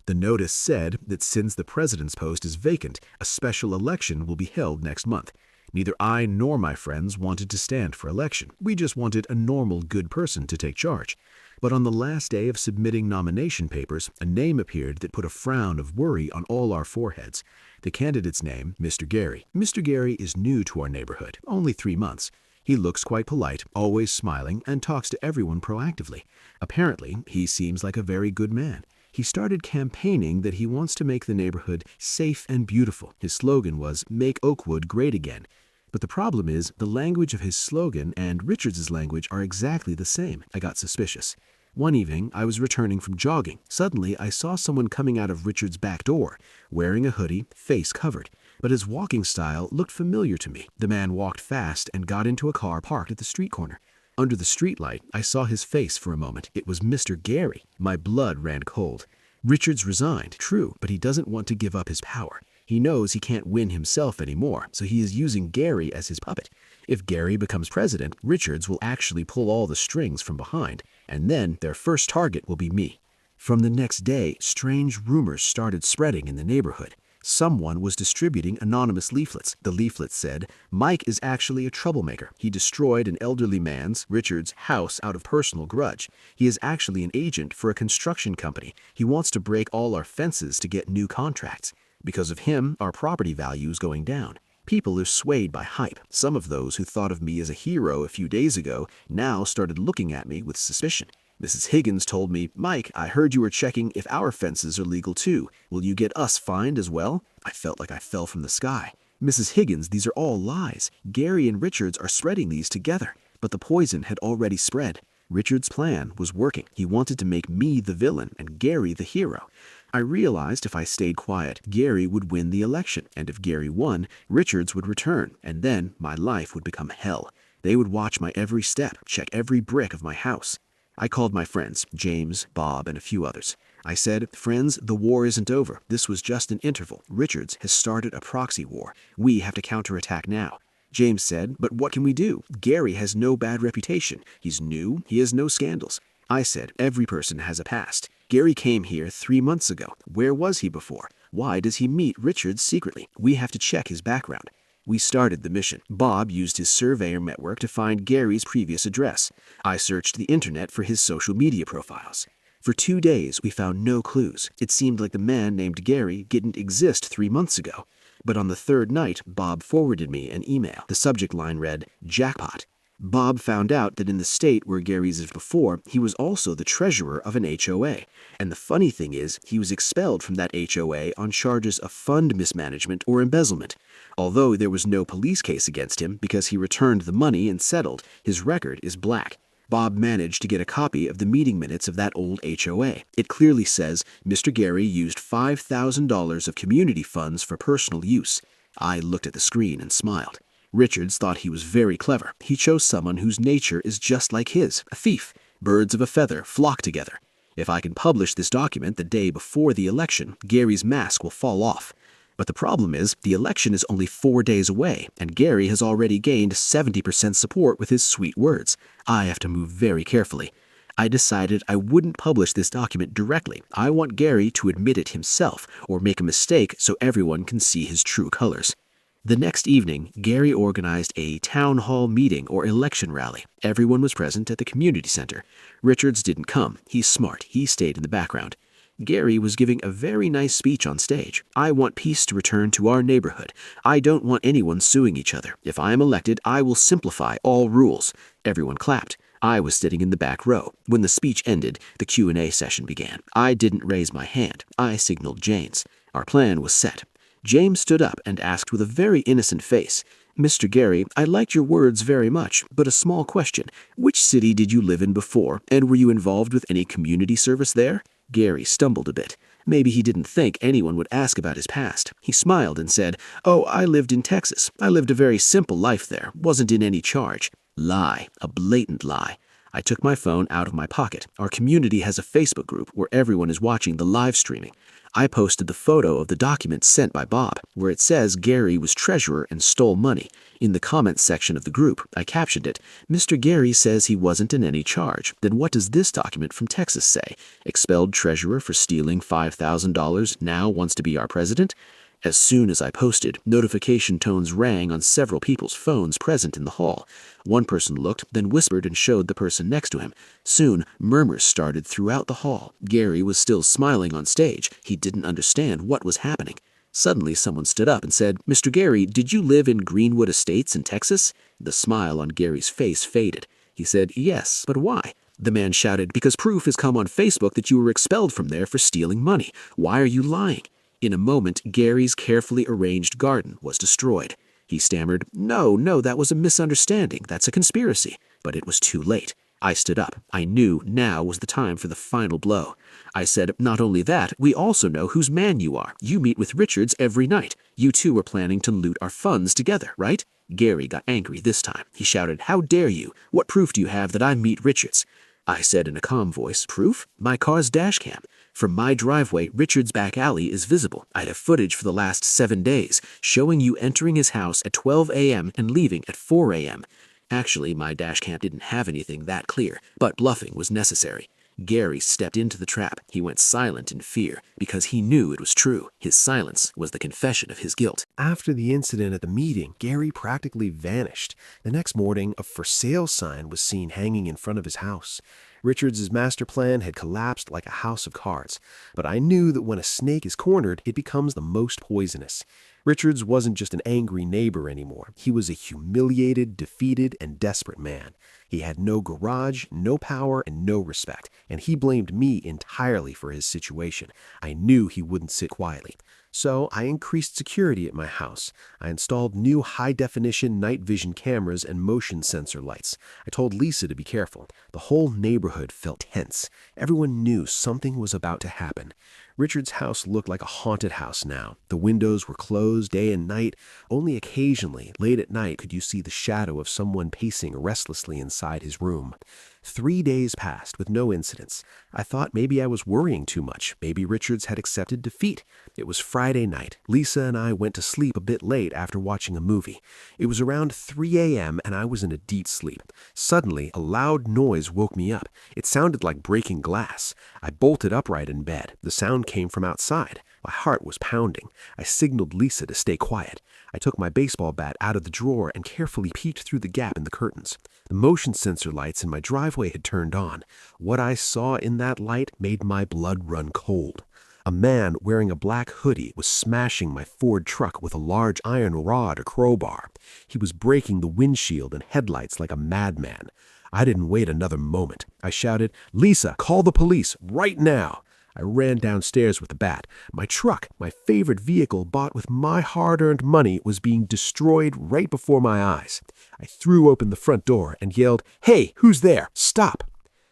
The notice said that since the president's post is vacant, a special election will be held next month. Neither I nor my friends wanted to stand for election. We just wanted a normal, good person to take charge. But on the last day of submitting nomination papers, a name appeared that put a frown of worry on all our foreheads. The candidate's name, Mr. Gary. Mr. Gary is new to our neighborhood, only 3 months. He looks quite polite, always smiling, and talks to everyone proactively. Apparently, he seems like a very good man. He started campaigning that he wants to make the neighborhood safe and beautiful. His slogan was, "Make Oakwood Great Again." But the problem is, the language of his slogan and Richards' language are exactly the same. I got suspicious. One evening, I was returning from jogging. Suddenly, I saw someone coming out of Richards' back door, wearing a hoodie, face covered. But his walking style looked familiar to me. The man walked fast and got into a car parked at the street corner. Under the streetlight, I saw his face for a moment. It was Mr. Gary. My blood ran cold. Richards resigned, true, but he doesn't want to give up his power. He knows he can't win himself anymore, so he is using Gary as his puppet. If Gary becomes president, Richards will actually pull all the strings from behind, and then their first target will be me. From the next day, strange rumors started spreading in the neighborhood. Someone was distributing anonymous leaflets. The leaflets said, "Mike is actually a troublemaker. He destroyed an elderly man's, Richard's, house out of personal grudge. He is actually an agent for a construction company. He wants to break all our fences to get new contracts. Because of him, our property value is going down." People are swayed by hype. Some of those who thought of me as a hero a few days ago now started looking at me with suspicion. Mrs. Higgins told me, "Mike, I heard you were checking if our fences are legal too. Will you get us fined as well?" I felt like I fell from the sky. "Mrs. Higgins, these are all lies. Gary and Richards are spreading these together." But the poison had already spread. Richards' plan was working. He wanted to make me the villain and Gary the hero. I realized if I stayed quiet, Gary would win the election, and if Gary won, Richards would return, and then my life would become hell. They would watch my every step, check every brick of my house. I called my friends, James, Bob, and a few others. I said, "Friends, the war isn't over. This was just an interval. Richards has started a proxy war. We have to counterattack now." James said, "But what can we do? Gary has no bad reputation. He's new. He has no scandals." I said, "Every person has a past. Gary came here 3 months ago. Where was he before? Why does he meet Richards secretly? We have to check his background." We started the mission. Bob used his surveyor network to find Gary's previous address. I searched the internet for his social media profiles. For 2 days, we found no clues. It seemed like the man named Gary didn't exist 3 months ago. But on the third night, Bob forwarded me an email. The subject line read, "Jackpot." Bob found out that in the state where Gary's lived before, he was also the treasurer of an HOA. And the funny thing is, he was expelled from that HOA on charges of fund mismanagement or embezzlement. Although there was no police case against him because he returned the money and settled, his record is black. Bob managed to get a copy of the meeting minutes of that old HOA. It clearly says Mr. Gary used $5,000 of community funds for personal use. I looked at the screen and smiled. Richards thought he was very clever. He chose someone whose nature is just like his, a thief. Birds of a feather flock together. If I can publish this document the day before the election, Gary's mask will fall off. But the problem is, the election is only 4 days away, and Gary has already gained 70% support with his sweet words. I have to move very carefully. I decided I wouldn't publish this document directly. I want Gary to admit it himself, or make a mistake so everyone can see his true colors. The next evening, Gary organized a town hall meeting or election rally. Everyone was present at the community center. Richards didn't come. He's smart. He stayed in the background. Gary was giving a very nice speech on stage. "I want peace to return to our neighborhood. I don't want anyone suing each other. If I am elected, I will simplify all rules." Everyone clapped. I was sitting in the back row. When the speech ended, the Q&A session began. I didn't raise my hand. I signaled James. Our plan was set. James stood up and asked with a very innocent face, "Mr. Gary, I liked your words very much, but a small question. Which city did you live in before, and were you involved with any community service there?" Gary stumbled a bit. Maybe he didn't think anyone would ask about his past. He smiled and said, "Oh, I lived in Texas. I lived a very simple life there. Wasn't in any charge." Lie. A blatant lie. I took my phone out of my pocket. Our community has a Facebook group where everyone is watching the live streaming. I posted the photo of the document sent by Bob, where it says Gary was treasurer and stole money. In the comments section of the group, I captioned it, "Mr. Gary says he wasn't in any charge. Then what does this document from Texas say? Expelled treasurer for stealing $5,000 now wants to be our president?" As soon as I posted, notification tones rang on several people's phones present in the hall. One person looked, then whispered and showed the person next to him. Soon, murmurs started throughout the hall. Gary was still smiling on stage. He didn't understand what was happening. Suddenly, someone stood up and said, "Mr. Gary, did you live in Greenwood Estates in Texas?" The smile on Gary's face faded. He said, "Yes, but why?" The man shouted, "Because proof has come on Facebook that you were expelled from there for stealing money. Why are you lying?" In a moment, Gary's carefully arranged garden was destroyed. He stammered, No, that was a misunderstanding. That's a conspiracy." But it was too late. I stood up. I knew now was the time for the final blow. I said, "Not only that, we also know whose man you are. You meet with Richards every night. You two were planning to loot our funds together, right?" Gary got angry this time. He shouted, "How dare you? What proof do you have that I meet Richards?" I said in a calm voice, "Proof? My car's dash cam. From my driveway, Richard's back alley is visible. I have footage for the last 7 days, showing you entering his house at 12 a.m. and leaving at 4 a.m. Actually, my dash cam didn't have anything that clear, but bluffing was necessary. Gary stepped into the trap. He went silent in fear, because he knew it was true. His silence was the confession of his guilt. After the incident at the meeting, Gary practically vanished. The next morning, a for sale sign was seen hanging in front of his house. Richards' master plan had collapsed like a house of cards, but I knew that when a snake is cornered, it becomes the most poisonous. Richards wasn't just an angry neighbor anymore. He was a humiliated, defeated, and desperate man. He had no garage, no power, and no respect, and he blamed me entirely for his situation. I knew he wouldn't sit quietly. So I increased security at my house. I installed new high-definition night vision cameras and motion sensor lights. I told Lisa to be careful. The whole neighborhood felt tense. Everyone knew something was about to happen. Richard's house looked like a haunted house now. The windows were closed day and night. Only occasionally, late at night, could you see the shadow of someone pacing restlessly inside his room. 3 days passed with no incidents. I thought maybe I was worrying too much. Maybe Richards had accepted defeat. It was Friday night. Lisa and I went to sleep a bit late after watching a movie. It was around 3 a.m. and I was in a deep sleep. Suddenly, a loud noise woke me up. It sounded like breaking glass. I bolted upright in bed. The sound came from outside. My heart was pounding. I signaled Lisa to stay quiet. I took my baseball bat out of the drawer and carefully peeked through the gap in the curtains. The motion sensor lights in my driveway had turned on. What I saw in that light made my blood run cold. A man wearing a black hoodie was smashing my Ford truck with a large iron rod or crowbar. He was breaking the windshield and headlights like a madman. I didn't wait another moment. I shouted, "Lisa, call the police right now!" I ran downstairs with the bat. My truck, my favorite vehicle bought with my hard-earned money, was being destroyed right before my eyes. I threw open the front door and yelled, "Hey, who's there? Stop!"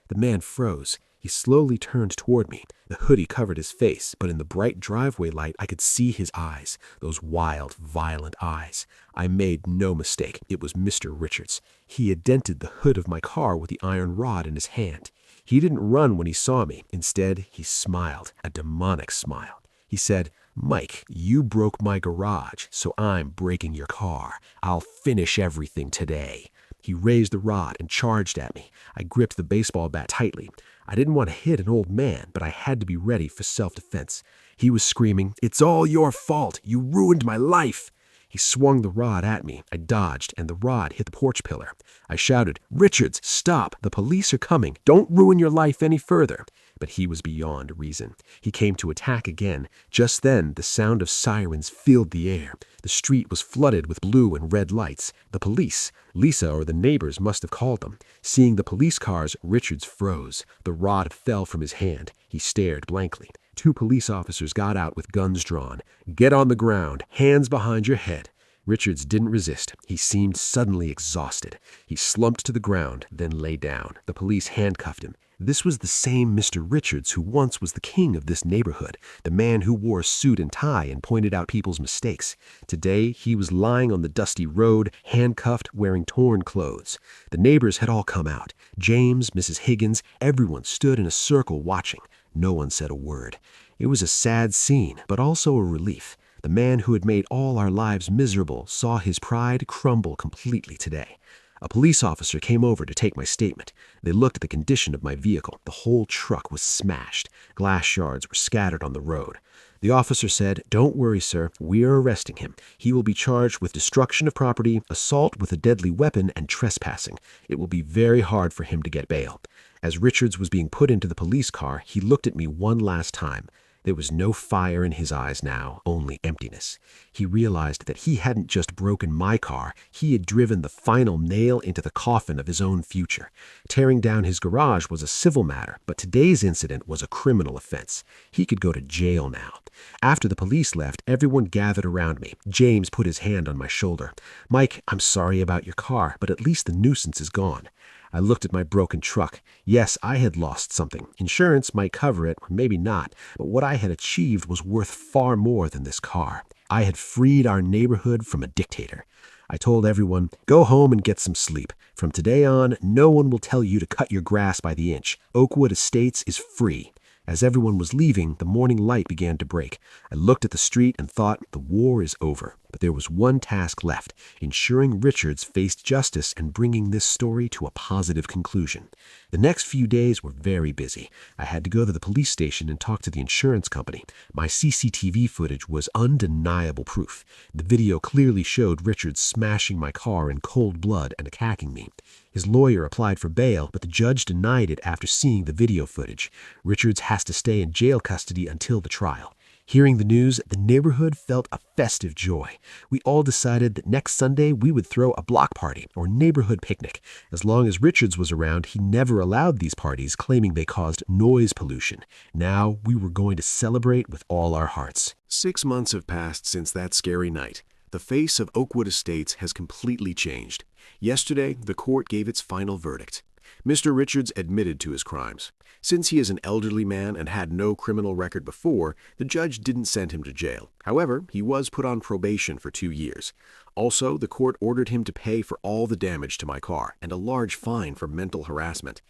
The man froze. He slowly turned toward me. The hoodie covered his face, but in the bright driveway light I could see his eyes, those wild, violent eyes. I made no mistake. It was Mr. Richards. He had dented the hood of my car with the iron rod in his hand. He didn't run when he saw me. Instead, he smiled, a demonic smile. He said, "Mike, you broke my garage, so I'm breaking your car. I'll finish everything today." He raised the rod and charged at me. I gripped the baseball bat tightly. I didn't want to hit an old man, but I had to be ready for self-defense. He was screaming, "It's all your fault. You ruined my life." He swung the rod at me. I dodged, and the rod hit the porch pillar. I shouted, "Richards, stop! The police are coming. Don't ruin your life any further." But he was beyond reason. He came to attack again. Just then, the sound of sirens filled the air. The street was flooded with blue and red lights. The police, Lisa or the neighbors must have called them. Seeing the police cars, Richards froze. The rod fell from his hand. He stared blankly. 2 police officers got out with guns drawn. "Get on the ground, hands behind your head." Richards didn't resist. He seemed suddenly exhausted. He slumped to the ground, then lay down. The police handcuffed him. This was the same Mr. Richards who once was the king of this neighborhood, the man who wore a suit and tie and pointed out people's mistakes. Today, he was lying on the dusty road, handcuffed, wearing torn clothes. The neighbors had all come out. James, Mrs. Higgins, everyone stood in a circle watching. No one said a word. It was a sad scene, but also a relief. The man who had made all our lives miserable saw his pride crumble completely today. A police officer came over to take my statement. They looked at the condition of my vehicle. The whole truck was smashed. Glass shards were scattered on the road. The officer said, "Don't worry, sir. We are arresting him. He will be charged with destruction of property, assault with a deadly weapon, and trespassing. It will be very hard for him to get bail." As Richards was being put into the police car, he looked at me one last time. There was no fire in his eyes now, only emptiness. He realized that he hadn't just broken my car, he had driven the final nail into the coffin of his own future. Tearing down his garage was a civil matter, but today's incident was a criminal offense. He could go to jail now. After the police left, everyone gathered around me. James put his hand on my shoulder. "Mike, I'm sorry about your car, but at least the nuisance is gone." I looked at my broken truck. Yes, I had lost something. Insurance might cover it, or maybe not, but what I had achieved was worth far more than this car. I had freed our neighborhood from a dictator. I told everyone, "Go home and get some sleep. From today on, no one will tell you to cut your grass by the inch. Oakwood Estates is free." As everyone was leaving, the morning light began to break. I looked at the street and thought, the war is over. But there was one task left, ensuring Richards faced justice and bringing this story to a positive conclusion. The next few days were very busy. I had to go to the police station and talk to the insurance company. My CCTV footage was undeniable proof. The video clearly showed Richards smashing my car in cold blood and attacking me. His lawyer applied for bail, but the judge denied it after seeing the video footage. Richards has to stay in jail custody until the trial. Hearing the news, the neighborhood felt a festive joy. We all decided that next Sunday we would throw a block party or neighborhood picnic. As long as Richards was around, he never allowed these parties, claiming they caused noise pollution. Now we were going to celebrate with all our hearts. 6 months have passed since that scary night. The face of Oakwood Estates has completely changed. Yesterday, the court gave its final verdict. Mr. Richards admitted to his crimes. Since he is an elderly man and had no criminal record before, the judge didn't send him to jail. However, he was put on probation for 2 years. Also, the court ordered him to pay for all the damage to my car and a large fine for mental harassment.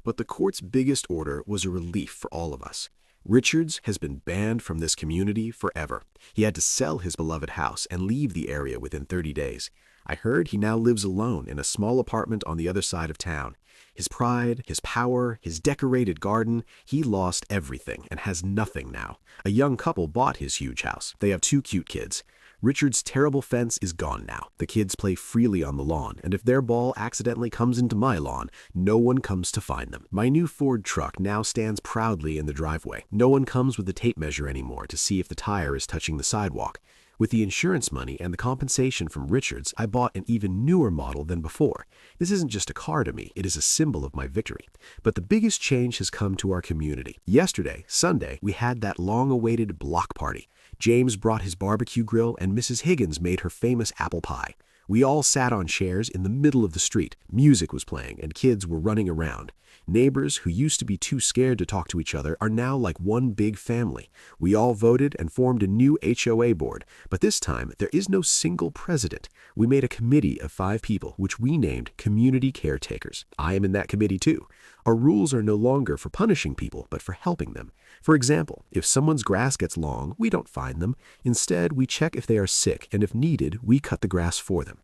But the court's biggest order was a relief for all of us. Richards has been banned from this community forever. He had to sell his beloved house and leave the area within 30 days. I heard he now lives alone in a small apartment on the other side of town. His pride, his power, his decorated garden, he lost everything and has nothing now. A young couple bought his huge house. They have 2 cute kids. Richard's terrible fence is gone now. The kids play freely on the lawn, and if their ball accidentally comes into my lawn, no one comes to find them. My new Ford truck now stands proudly in the driveway. No one comes with a tape measure anymore to see if the tire is touching the sidewalk. With the insurance money and the compensation from Richards, I bought an even newer model than before. This isn't just a car to me, it is a symbol of my victory. But the biggest change has come to our community. Yesterday, Sunday, we had that long-awaited block party. James brought his barbecue grill and Mrs. Higgins made her famous apple pie. We all sat on chairs in the middle of the street. Music was playing and kids were running around. Neighbors who used to be too scared to talk to each other are now like one big family. We all voted and formed a new HOA board, but this time there is no single president. We made a committee of 5 people, which we named community caretakers. I am in that committee too. Our rules are no longer for punishing people, but for helping them. For example, if someone's grass gets long, we don't fine them. Instead, we check if they are sick, and if needed, we cut the grass for them.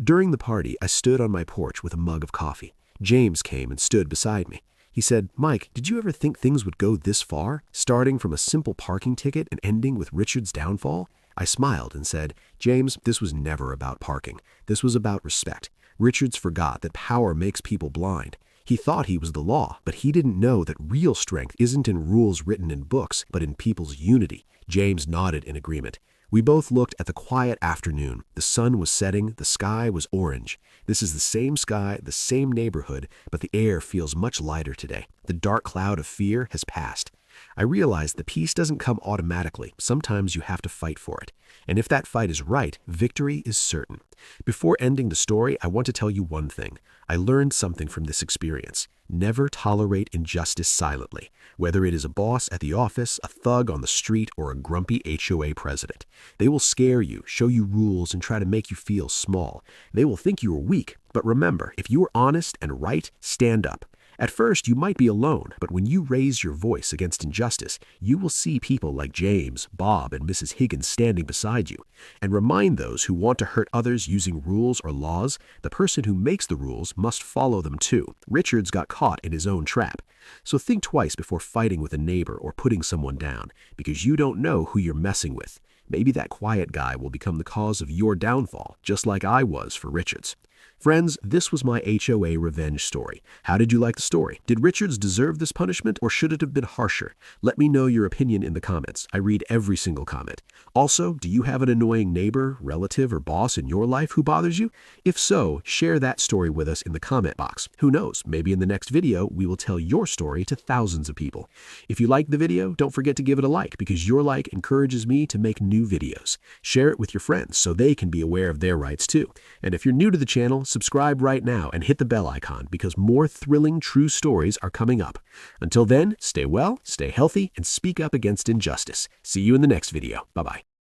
During the party, I stood on my porch with a mug of coffee. James came and stood beside me. He said, "Mike, did you ever think things would go this far, starting from a simple parking ticket and ending with Richard's downfall?" I smiled and said, "James, this was never about parking. This was about respect. Richards forgot that power makes people blind. He thought he was the law, but he didn't know that real strength isn't in rules written in books, but in people's unity." James nodded in agreement. We both looked at the quiet afternoon. The sun was setting, the sky was orange. This is the same sky, the same neighborhood, but the air feels much lighter today. The dark cloud of fear has passed. I realized that peace doesn't come automatically. Sometimes you have to fight for it. And if that fight is right, victory is certain. Before ending the story, I want to tell you one thing. I learned something from this experience. Never tolerate injustice silently, whether it is a boss at the office, a thug on the street, or a grumpy HOA president. They will scare you, show you rules, and try to make you feel small. They will think you are weak, but remember, if you are honest and right, stand up. At first, you might be alone, but when you raise your voice against injustice, you will see people like James, Bob, and Mrs. Higgins standing beside you. And remind those who want to hurt others using rules or laws, the person who makes the rules must follow them too. Richards got caught in his own trap. So think twice before fighting with a neighbor or putting someone down, because you don't know who you're messing with. Maybe that quiet guy will become the cause of your downfall, just like I was for Richards. Friends, this was my HOA revenge story. How did you like the story? Did Richards deserve this punishment, or should it have been harsher? Let me know your opinion in the comments. I read every single comment. Also, do you have an annoying neighbor, relative, or boss in your life who bothers you? If so, share that story with us in the comment box. Who knows, maybe in the next video, we will tell your story to thousands of people. If you liked the video, don't forget to give it a like, because your like encourages me to make new videos. Share it with your friends so they can be aware of their rights too. And if you're new to the channel, subscribe right now and hit the bell icon, because more thrilling true stories are coming up. Until then, stay well, stay healthy, and speak up against injustice. See you in the next video. Bye-bye.